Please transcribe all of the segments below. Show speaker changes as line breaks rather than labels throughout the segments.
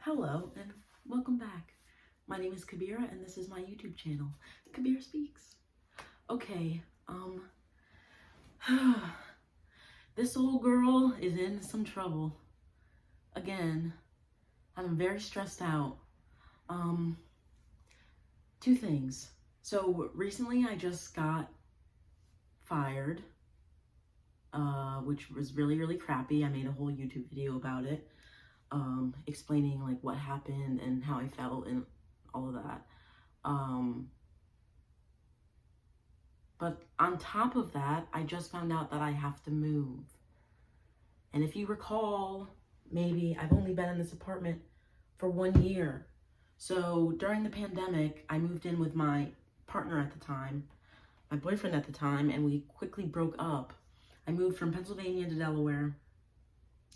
Hello and welcome back. My name is Kabira and this is my YouTube channel, Kabira Speaks. Okay, this old girl is in some trouble. Again, I'm very stressed out. Two things. So recently I just got fired, which was really crappy. I made a whole YouTube video about it. Explaining like what happened and how I felt and all of that. But on top of that, I just found out that I have to move. And if you recall, maybe I've only been in this apartment for 1 year. So during the pandemic, I moved in with my partner at the time, my boyfriend at the time, and we quickly broke up. I moved from Pennsylvania to Delaware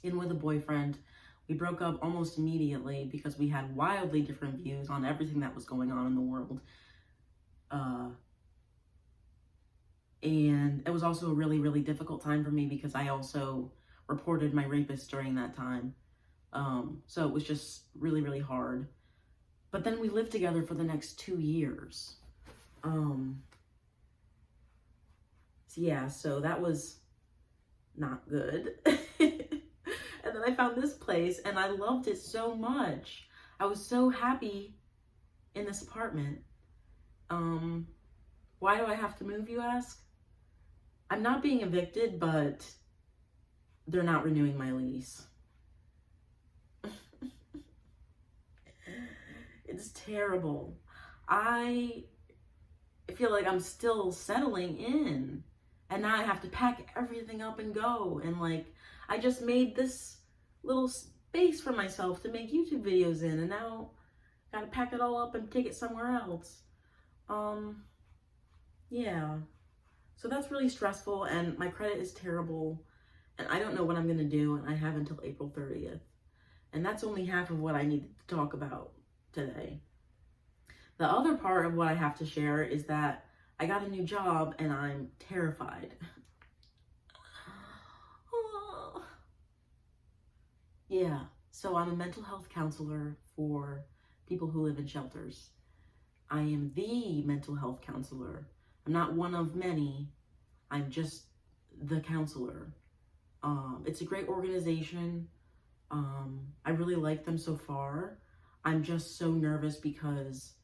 in with a boyfriend. We broke up almost immediately because we had wildly different views on everything that was going on in the world. And it was also a really difficult time for me because I also reported my rapist during that time. So it was just really hard. But then we lived together for the next 2 years. So that was not good. And then I found this place and I loved it so much. I was so happy in this apartment. Why do I have to move, you ask? I'm not being evicted, but they're not renewing my lease. It's terrible. I feel like I'm still settling in. And now I have to pack everything up and go. And like, I just made this little space for myself to make YouTube videos in. And now I gotta pack it all up and take it somewhere else. Yeah. So that's really stressful and my credit is terrible. And I don't know what I'm gonna do. And I have until April 30th. And that's only half of what I needed to talk about today. The other part of what I have to share is that I got a new job and I'm terrified. Yeah, so I'm a mental health counselor for people who live in shelters. I am the mental health counselor. I'm not one of many. I'm just the counselor. It's a great organization. I really like them so far. I'm just so nervous because,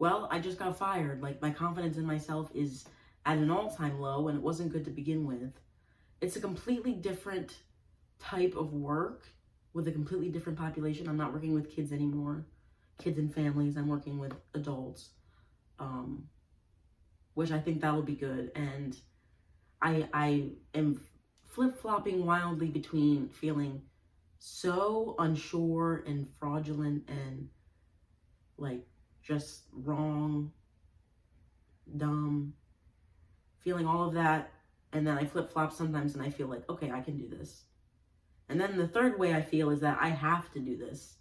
well, I just got fired. Like, my confidence in myself is at an all-time low, and it wasn't good to begin with. It's a completely different type of work with a completely different population. I'm not working with kids anymore, kids and families. I'm working with adults, which I think that'll be good. And I am flip-flopping wildly between feeling so unsure and fraudulent and like just wrong, dumb, feeling all of that. And then I flip-flop sometimes and I feel like, okay, I can do this. And then the third way I feel is that I have to do this.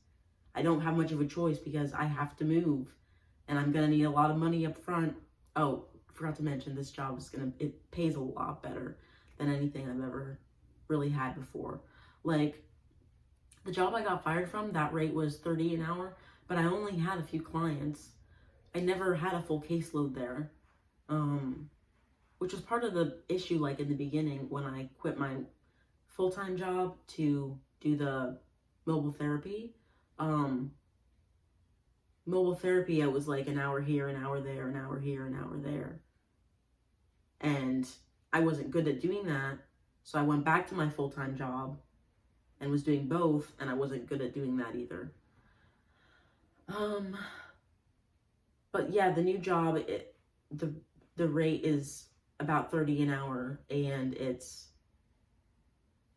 I don't have much of a choice because I have to move and I'm gonna need a lot of money up front. Oh, forgot to mention this job it pays a lot better than anything I've ever really had before. Like, the job I got fired from, that rate was $30 an hour, but I only had a few clients. I never had a full caseload there, which was part of the issue, like in the beginning when I quit my full-time job to do the mobile therapy. Mobile therapy, it was like an hour here, an hour there, an hour here, an hour there. And I wasn't good at doing that. So I went back to my full-time job and was doing both, and I wasn't good at doing that either. But yeah, the new job, the rate is about $30 an hour and it's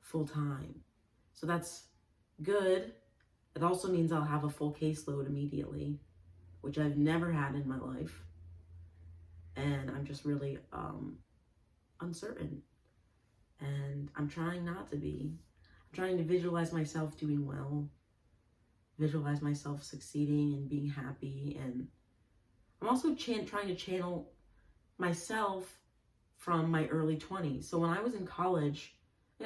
full-time. So that's good. It also means I'll have a full caseload immediately, which I've never had in my life. And I'm just really uncertain. And I'm trying not to be. I'm trying to visualize myself doing well, visualize myself succeeding and being happy. And I'm also trying to channel myself from my early 20s. So when I was in college,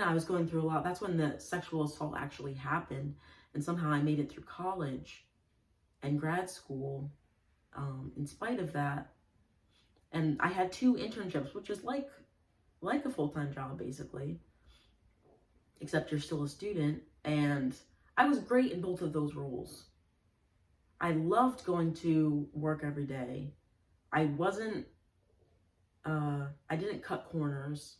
I was going through a lot. That's when the sexual assault actually happened. And somehow I made it through college and grad school in spite of that. And I had 2 internships, which is like a full-time job, basically, except you're still a student. And I was great in both of those roles. I loved going to work every day. I didn't cut corners.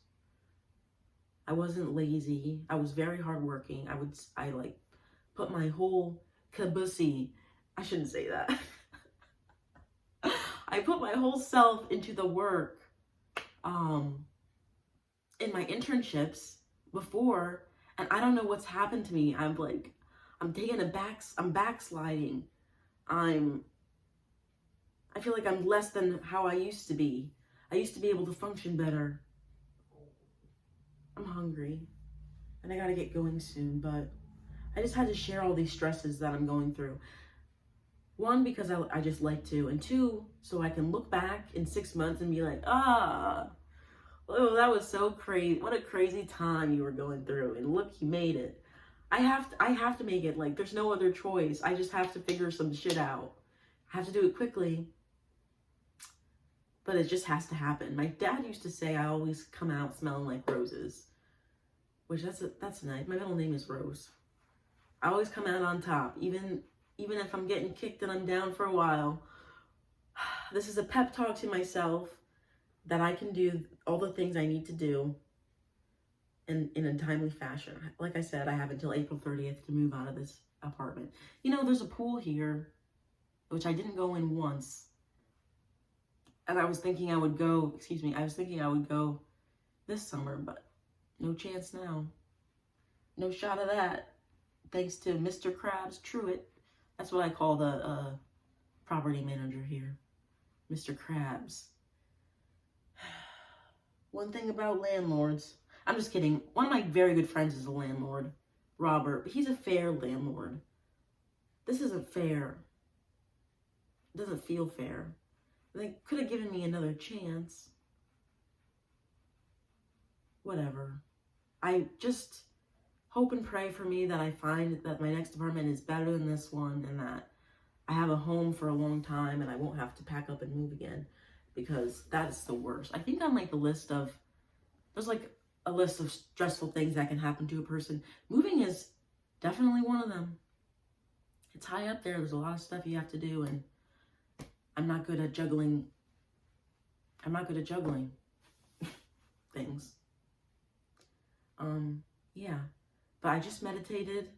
I wasn't lazy. I was very hardworking. I like put my whole caboose, I shouldn't say that. I put my whole self into the work in my internships before, and I don't know what's happened to me. I'm backsliding. I feel like I'm less than how I used to be. I used to be able to function better. I'm hungry and I gotta get going soon, but I just had to share all these stresses that I'm going through. 1, because I just like to, and 2, so I can look back in 6 months and be like, oh, that was so crazy. What a crazy time you were going through, and look, you made it. I have to make it. Like, there's no other choice. I just have to figure some shit out. I have to do it quickly, but it just has to happen. My dad used to say I always come out smelling like roses, which that's nice. My middle name is Rose. I always come out on top, even if I'm getting kicked and I'm down for a while. This is a pep talk to myself that I can do all the things I need to do in a timely fashion. Like I said, I have until April 30th to move out of this apartment. You know, there's a pool here, which I didn't go in once. And I was thinking I would go this summer, but no chance now. No shot of that. Thanks to Mr. Krabs Truitt. That's what I call the property manager here. Mr. Krabs. One thing about landlords. I'm just kidding. One of my very good friends is a landlord. Robert. But he's a fair landlord. This isn't fair. It doesn't feel fair. They could have given me another chance. Whatever. I just hope and pray for me that I find that my next apartment is better than this one, and that I have a home for a long time and I won't have to pack up and move again, because that's the worst. I think on like there's like a list of stressful things that can happen to a person. Moving is definitely one of them. It's high up there. There's a lot of stuff you have to do, and I'm not good at juggling things. Yeah. But I just meditated.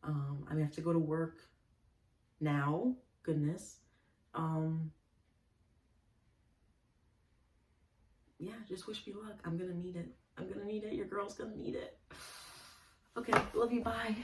I have to go to work now. Goodness. Yeah, just wish me luck. I'm gonna need it. Your girl's gonna need it. Okay, love you, bye.